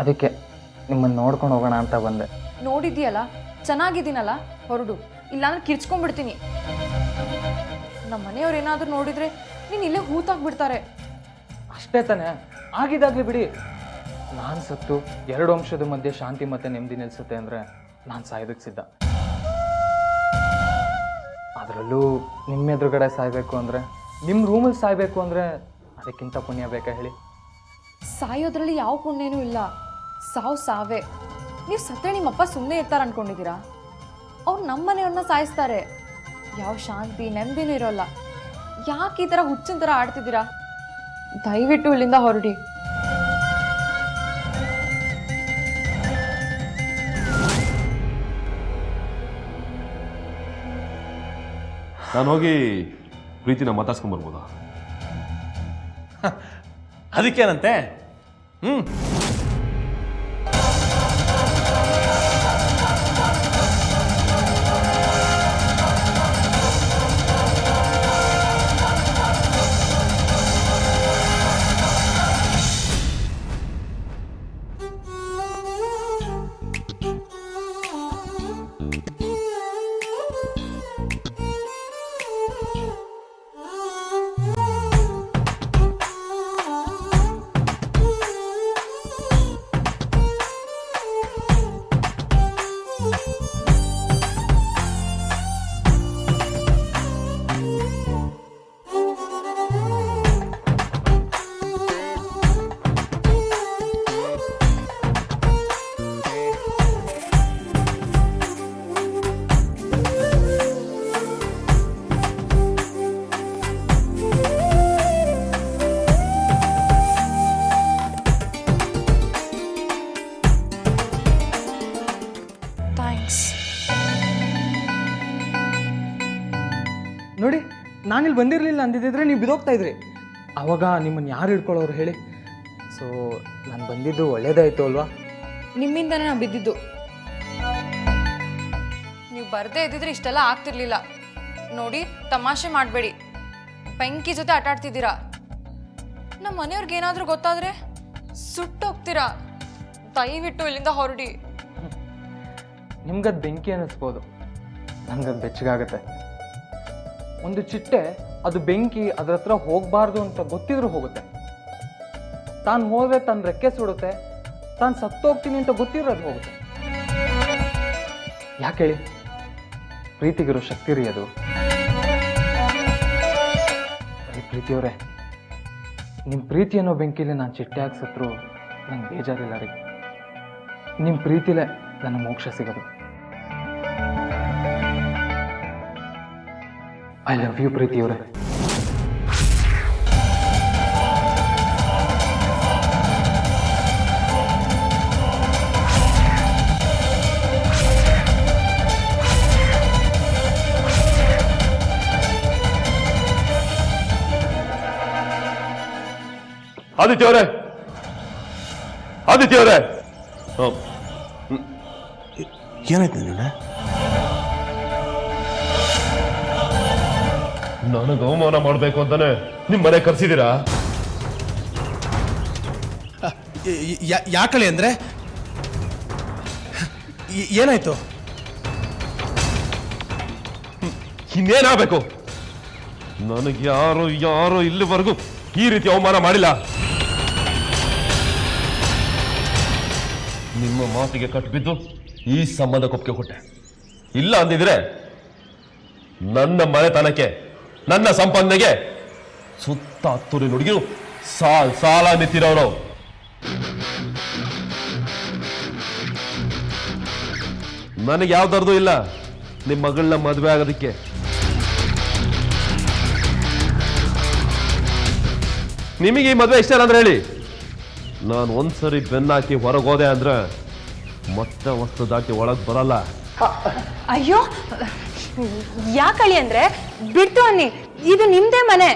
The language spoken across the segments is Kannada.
ಅದಕ್ಕೆ ನಿಮ್ಮನ್ನು ನೋಡ್ಕೊಂಡು ಹೋಗೋಣ ಅಂತ ಬಂದೆ. ನೋಡಿದ್ಯಲ್ಲ, ಚೆನ್ನಾಗಿದ್ದೀನಲ್ಲ, ಹೊರಡು, ಇಲ್ಲಾಂದ್ರೆ ಕಿರ್ಚ್ಕೊಂಡ್ಬಿಡ್ತೀನಿ. ನಮ್ಮ ಮನೆಯವ್ರು ಏನಾದರೂ ನೋಡಿದ್ರೆ ನೀನು ಇಲ್ಲೇ ಹೂತಾಕ್ಬಿಡ್ತಾರೆ. ಅಷ್ಟೇ ತಾನೇ, ಆಗಿದ್ದಾಗಲಿ ಬಿಡಿ. ನಾನು ಸತ್ತು 2 ವಂಶದ ಮಧ್ಯೆ ಶಾಂತಿ ಮತ್ತೆ ನೆಮ್ಮದಿ ನಿಲ್ಲಿಸುತ್ತೆ ಅಂದರೆ ನಾನು ಸಾಯೋದಕ್ಕೆ ಸಿದ್ಧ. ಅದರಲ್ಲೂ ನಿಮ್ಮ ಎದುರುಗಡೆ ಸಾಯಬೇಕು ಅಂದರೆ, ನಿಮ್ಮ ರೂಮಲ್ಲಿ ಸಾಯಬೇಕು ಅಂದರೆ ಅದಕ್ಕಿಂತ ಪುಣ್ಯ ಬೇಕಾ ಹೇಳಿ? ಸಾಯೋದ್ರಲ್ಲಿ ಯಾವ ಪುಣ್ಯನೂ ಇಲ್ಲ, ಸಾವು ಸಾವೇ. ನೀವು ಸತ್ತರೆ ನಿಮ್ಮಪ್ಪ ಸುಮ್ಮನೆ ಇರ್ತಾರೆ ಅನ್ಕೊಂಡಿದ್ದೀರಾ? ಅವ್ರು ನಮ್ಮ ಮನೆಯವ್ರನ್ನ ಸಾಯಿಸ್ತಾರೆ. ಯಾವ ಶಾಂತಿ ನೆಮ್ಮದಿನೂ ಇರೋಲ್ಲ. ಯಾಕೆ ಈ ಥರ ಹುಚ್ಚಿನ ಥರ ಆಡ್ತಿದ್ದೀರಾ? ದಯವಿಟ್ಟು ಇಲ್ಲಿಂದ ಹೊರಡಿ. ನಾನು ಹೋಗಿ ಪ್ರೀತಿನ ಮಾತಾಡ್ಸ್ಕೊಂಬರ್ಬೋದಾ? ಅದಕ್ಕೇನಂತೆ? ನೋಡಿ, ನಾನಿಲ್ಲಿ ಬಂದಿರಲಿಲ್ಲ ಅಂದಿದ್ದರೆ ನೀವು ಬಿದೋಗ್ತಾ ಇದ್ರಿ. ಆವಾಗ ನಿಮ್ಮನ್ನು ಯಾರು ಹಿಡ್ಕೊಳ್ಳೋರು ಹೇಳಿ? ಸೊ ನಾನು ಬಂದಿದ್ದು ಒಳ್ಳೇದಾಯಿತು ಅಲ್ವಾ? ನಿಮ್ಮಿಂದನೇ ನಾನು ಬಿದ್ದಿದ್ದು. ನೀವು ಬರದೇ ಇದ್ದಿದ್ರೆ ಇಷ್ಟೆಲ್ಲ ಆಗ್ತಿರ್ಲಿಲ್ಲ. ನೋಡಿ, ತಮಾಷೆ ಮಾಡಬೇಡಿ. ಬೆಂಕಿ ಜೊತೆ ಆಟ ಆಡ್ತಿದ್ದೀರಾ. ನಮ್ಮ ಮನೆಯವ್ರಿಗೆ ಏನಾದರೂ ಗೊತ್ತಾದರೆ ಸುಟ್ಟೋಗ್ತೀರಾ. ದಯವಿಟ್ಟು ಇಲ್ಲಿಂದ ಹೊರಡಿ. ನಿಮ್ಗದು ಬೆಂಕಿ ಅನ್ನಿಸ್ಬೋದು, ನನಗದು ಬೆಚ್ಚಗಾಗತ್ತೆ. ಒಂದು ಚಿಟ್ಟೆ ಅದು ಬೆಂಕಿ ಅದ್ರ ಹತ್ರ ಹೋಗಬಾರ್ದು ಅಂತ ಗೊತ್ತಿದ್ರೂ ಹೋಗುತ್ತೆ. ತಾನು ಹೋದ್ರೆ ತನ್ನ ರೆಕ್ಕೆ ಸುಡುತ್ತೆ, ತಾನು ಸತ್ತೋಗ್ತೀನಿ ಅಂತ ಗೊತ್ತಿರೋ ಅದು ಹೋಗುತ್ತೆ. ಯಾಕೆ ಹೇಳಿ? ಪ್ರೀತಿಗಿರೋ ಶಕ್ತಿ ರೀ ಅದು. ಪ್ರೀತಿಯವರೇ, ನಿಮ್ಮ ಪ್ರೀತಿ ಅನ್ನೋ ಬೆಂಕಿಲಿ ನಾನು ಚಿಟ್ಟೆ ಹಾಕಿ ಸತ್ರು ನಂಗೆ ಬೇಜಾರಿಲ್ಲ ರೀ. ನಿಮ್ಮ ಪ್ರೀತಿಲೇ ನನ್ನ ಮೋಕ್ಷ ಸಿಗೋದು. ಐ ಲವ್ ಯು ಪ್ರೀತಿಯವರೇ. ಆದಿತ್ಯವರೇ, ಆದಿತ್ಯವರೇ, ಏನಾಯ್ತು ನಿನ್ನ? ನನಗೆ ಅವಮಾನ ಮಾಡಬೇಕು ಅಂತಾನೆ ನಿಮ್ಮ ಮನೆ ಕರ್ಸಿದ್ದೀರಾ? ಯಾಕಳಿ ಅಂದ್ರೆ ಏನಾಯ್ತು? ಇನ್ನೇನಾಗಬೇಕು? ನನಗೆ ಯಾರು ಇಲ್ಲಿವರೆಗೂ ಈ ರೀತಿ ಅವಮಾನ ಮಾಡಿಲ್ಲ. ನಿಮ್ಮ ಮಾತಿಗೆ ಕಟ್ಟಿಬಿದ್ದು ಈ ಸಂಬಂಧ ಒಪ್ಪಿಗೆ ಕೊಟ್ಟೆ. ಇಲ್ಲ ಅಂದಿದ್ರೆ ನನ್ನ ಮನೆತನಕ್ಕೆ, ನನ್ನ ಸಂಪಾದನೆಗೆ ಸುತ್ತ 10 ಹುಡುಗಿರು ಸಾಲ ನಿಂತಿರೋರು. ನನಗೆ ಯಾವ ದರ್ದು ಇಲ್ಲ ನಿಮ್ಮ ಮಗಳನ್ನ ಮದುವೆ ಆಗೋದಕ್ಕೆ. ನಿಮಗೆ ಈ ಮದುವೆ ಇಷ್ಟ ಇಲ್ಲ ಅಂದ್ರೆ ಹೇಳಿ. ನಾನು ಒಂದ್ಸರಿ ಬೆನ್ನಾಕಿ ಹೊರಗೆ ಹೋದೆ ಅಂದ್ರೆ ಮತ್ತೆ ವಸ್ತು ದಾಟಿ ಒಳಗೆ ಬರಲ್ಲ. ಅಯ್ಯೋ, ಯಾಕಳಿ ಅಂದ್ರೆ ಬಿಡ್ತು ಅನ್ನಿ, ಇದು ನಿಮ್ದೇ ಮನೆ.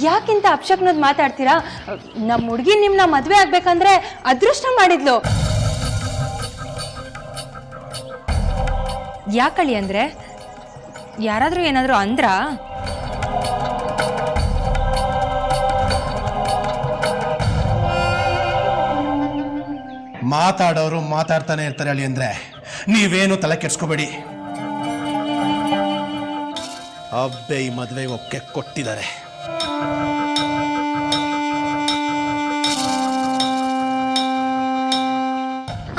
ಯಾಕಿಂತ ಅಪಶಕ್ನದ್ ಮಾತಾಡ್ತೀರಾ? ನಮ್ಮ ಹುಡುಗಿ ನಿಮ್ನ ಮದ್ವೆ ಆಗ್ಬೇಕಂದ್ರೆ ಅದೃಷ್ಟ ಮಾಡಿದ್ಲು. ಯಾಕಳಿ ಅಂದ್ರೆ ಯಾರಾದ್ರೂ ಏನಾದ್ರು ಅಂದ್ರ? ಮಾತಾಡೋರು ಮಾತಾಡ್ತಾನೆ ಇರ್ತಾರೆ ಅಳಿ ಅಂದ್ರೆ ನೀವೇನು ತಲೆ ಕೆಡ್ಸ್ಕೋಬೇಡಿ. ಅಬ್ಬೆ ಈ ಮದುವೆ ಒಪ್ಪಿಗೆ ಕೊಟ್ಟಿದ್ದಾರೆ.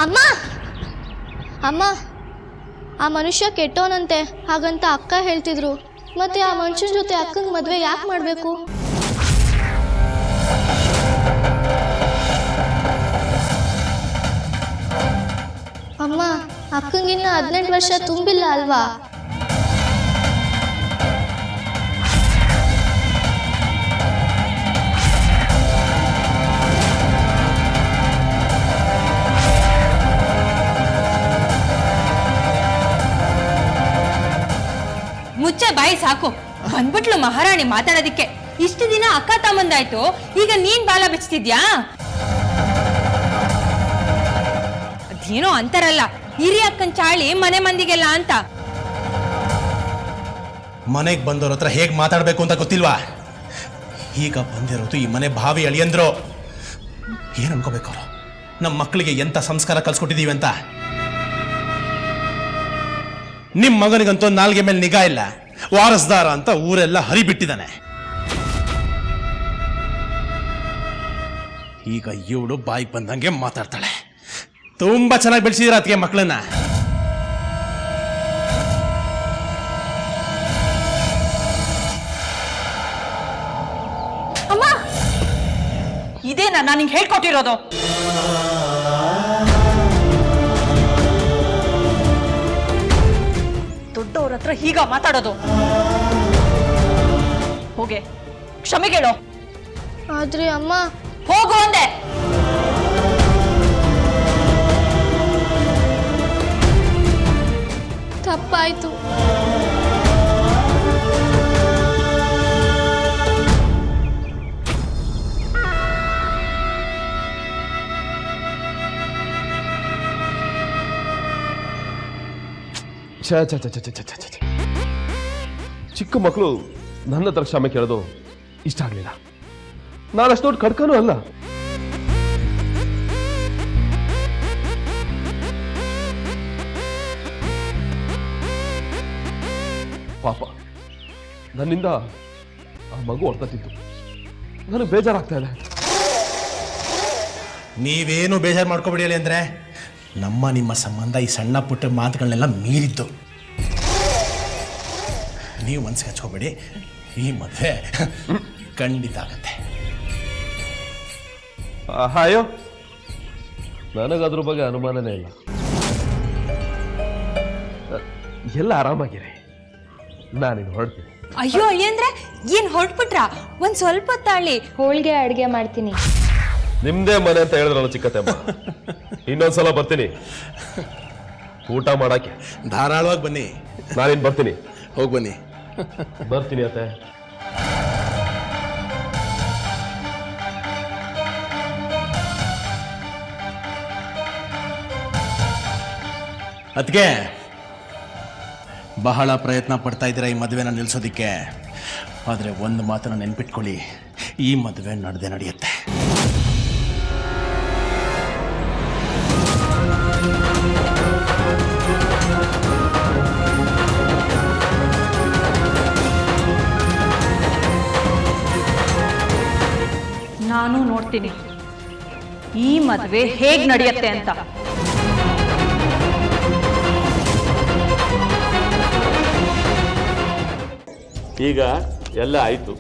ಅಮ್ಮ ಅಮ್ಮ, ಆ ಮನುಷ್ಯ ಕೆಟ್ಟೋನಂತೆ, ಹಾಗಂತ ಅಕ್ಕ ಹೇಳ್ತಿದ್ರು. ಮತ್ತೆ ಆ ಮನುಷ್ಯನ ಜೊತೆ ಅಕ್ಕನ ಮದುವೆ ಯಾಕೆ ಮಾಡಬೇಕು? ಅಮ್ಮ, ಅಕ್ಕಂಗಿನ್ನ 18 ವರ್ಷ ತುಂಬಿಲ್ಲ ಅಲ್ವಾ? ಮುಚ್ಚೆ ಬಾಯಿ ಸಾಕು. ಬಂದ್ಬಿಟ್ಲು ಮಹಾರಾಣಿ ಮಾತಾಡೋದಿಕ್ಕೆ. ಇಷ್ಟು ದಿನ ಅಕ್ಕ ತಮ್ಮಂದಾಯ್ತು, ಈಗ ನೀನ್ ಬಾಲ ಬಿಚ್ತಿದ್ಯಾ? ಅದೇನೋ ಅಂತಾರಲ್ಲ, ಹಿರಿ ಅಕ್ಕನ್ ಚಾಳಿ ಮನೆ ಮಂದಿಗೆಲ್ಲ ಅಂತ. ಮನೆಗೆ ಬಂದವ್ರ ಹತ್ರ ಹೇಗೆ ಮಾತಾಡಬೇಕು ಅಂತ ಗೊತ್ತಿಲ್ವಾ? ಈಗ ಬಂದಿರೋದು ಈ ಮನೆ ಭಾವಿ ಅಳಿಯಂದ್ರು. ಏನು ಅನ್ಕೋಬೇಕು ಅವರು? ನಮ್ಮ ಮಕ್ಕಳಿಗೆ ಎಂಥ ಸಂಸ್ಕಾರ ಕಲ್ಸ್ಕೊಟ್ಟಿದ್ದೀವಿ ಅಂತ. ನಿಮ್ಮ ಮಗನಿಗಂತೂ ನಾಲ್ಗೆ ಮೇಲೆ ನಿಗಾ ಇಲ್ಲ, ವಾರಸ್ದಾರ ಅಂತ ಊರೆಲ್ಲ ಹರಿಬಿಟ್ಟಿದ್ದಾನೆ. ಈಗ ಇವಳು ಬಾಯಿಗೆ ಬಂದಂಗೆ ಮಾತಾಡ್ತಾಳೆ. ತುಂಬಾ ಚೆನ್ನಾಗಿ ಬೆಳೆಸಿದಿರ ಅದಕ್ಕೆ ಮಕ್ಕಳನ್ನ. ಅಮ್ಮ, ಇದೇನಾ ನಾನು ನಿಂಗೆ ಹೇಳ್ಕೊಟ್ಟಿರೋದು? ದೊಡ್ಡವ್ರ ಹತ್ರ ಹೀಗ ಮಾತಾಡೋದು? ಹೋಗೆ ಕ್ಷಮೆ ಕೇಳೋ. ಆದ್ರೆ ಅಮ್ಮ, ಹೋಗು ಅಂದೆ. ತಪ್ಪಾಯ್ತು. ಚಿಕ್ಕ ಮಕ್ಕಳು ನನ್ನ ಹತ್ರ ಕ್ಷಮೆ ಕೇಳೋದು ಇಷ್ಟ ಆಗ್ಲಿಲ್ಲ. ನಾನು ಅಷ್ಟು ದೊಡ್ಡ ಕಡ್ಕನೂ ಅಲ್ಲ. ಪಾಪ ನನ್ನಿಂದ ಆ ಮಗು ಹೊರತಿತ್ತು. ನನಗೆ ಬೇಜಾರಾಗ್ತಾ ಇದೆ. ನೀವೇನು ಬೇಜಾರು ಮಾಡ್ಕೊಬೇಡಿ ಅಂದ್ರೆ ನಿಮ್ಮ ಸಂಬಂಧ ಈ ಸಣ್ಣ ಪುಟ್ಟ ಮಾತುಗಳನ್ನೆಲ್ಲ ಮೀರಿದ್ದು. ನೀವು ಮನ್ಸಿಗೆ ಹಚ್ಕೋಬೇಡಿ, ಈ ಮದುವೆ ಖಂಡಿತ ಆಗತ್ತೆ. ಅಯ್ಯೋ, ನನಗದ್ರ ಬಗ್ಗೆ ಅನುಮಾನನೇ ಇಲ್ಲ. ಎಲ್ಲ ಆರಾಮಾಗಿರಿ, ನಾನಿನ್ನು ಹೊರಡ್ತೀನಿ. ಅಯ್ಯೋ ಅಳಿಯಂದ್ರೆ ಏನ್ ಹೊರಟ್ಬಿಟ್ರ? ಒಂದ್ ಸ್ವಲ್ಪ ತಾಳಿ ಹೋಳಿಗೆ ಅಡುಗೆ ಮಾಡ್ತೀನಿ. ನಿಮ್ದೇ ಮನೆ ಅಂತ ಹೇಳಿದ್ರಲ್ಲ ಚಿಕ್ಕತ್ತಮ್ಮ, ಇನ್ನೊಂದ್ಸಲ ಬರ್ತೀನಿ ಊಟ ಮಾಡಕ್ಕೆ. ಧಾರಾಳವಾಗಿ ಬನ್ನಿ. ನಾನಿನ್ ಬರ್ತೀನಿ. ಹೋಗಿ ಬನ್ನಿ. ಬರ್ತೀನಿ ಅತ್ತೆ. ಅದಕ್ಕೆ ಬಹಳ ಪ್ರಯತ್ನ ಪಡ್ತಾ ಇದ್ದೀರಾ ಈ ಮದುವೆನ ನಿಲ್ಲಿಸೋದಿಕ್ಕೆ. ಆದರೆ ಒಂದು ಮಾತನ್ನ ನೆನ್ಪಿಟ್ಕೊಳ್ಳಿ, ಈ ಮದುವೆ ನಡೆದೇ ನಡೆಯುತ್ತೆ. ನಾನು ನೋಡ್ತೀನಿ ಈ ಮದುವೆ ಹೇಗ್ ನಡೆಯುತ್ತೆ ಅಂತ. ಈಗ ಎಲ್ಲ ಆಯಿತು.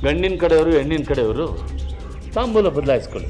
ಗಂಡಿನ ಕಡೆಯವರು ಹೆಣ್ಣಿನ ಕಡೆಯವರು ತಾಂಬೂಲ ಬದಲಾಯಿಸ್ಕೊಳ್ಳಿ.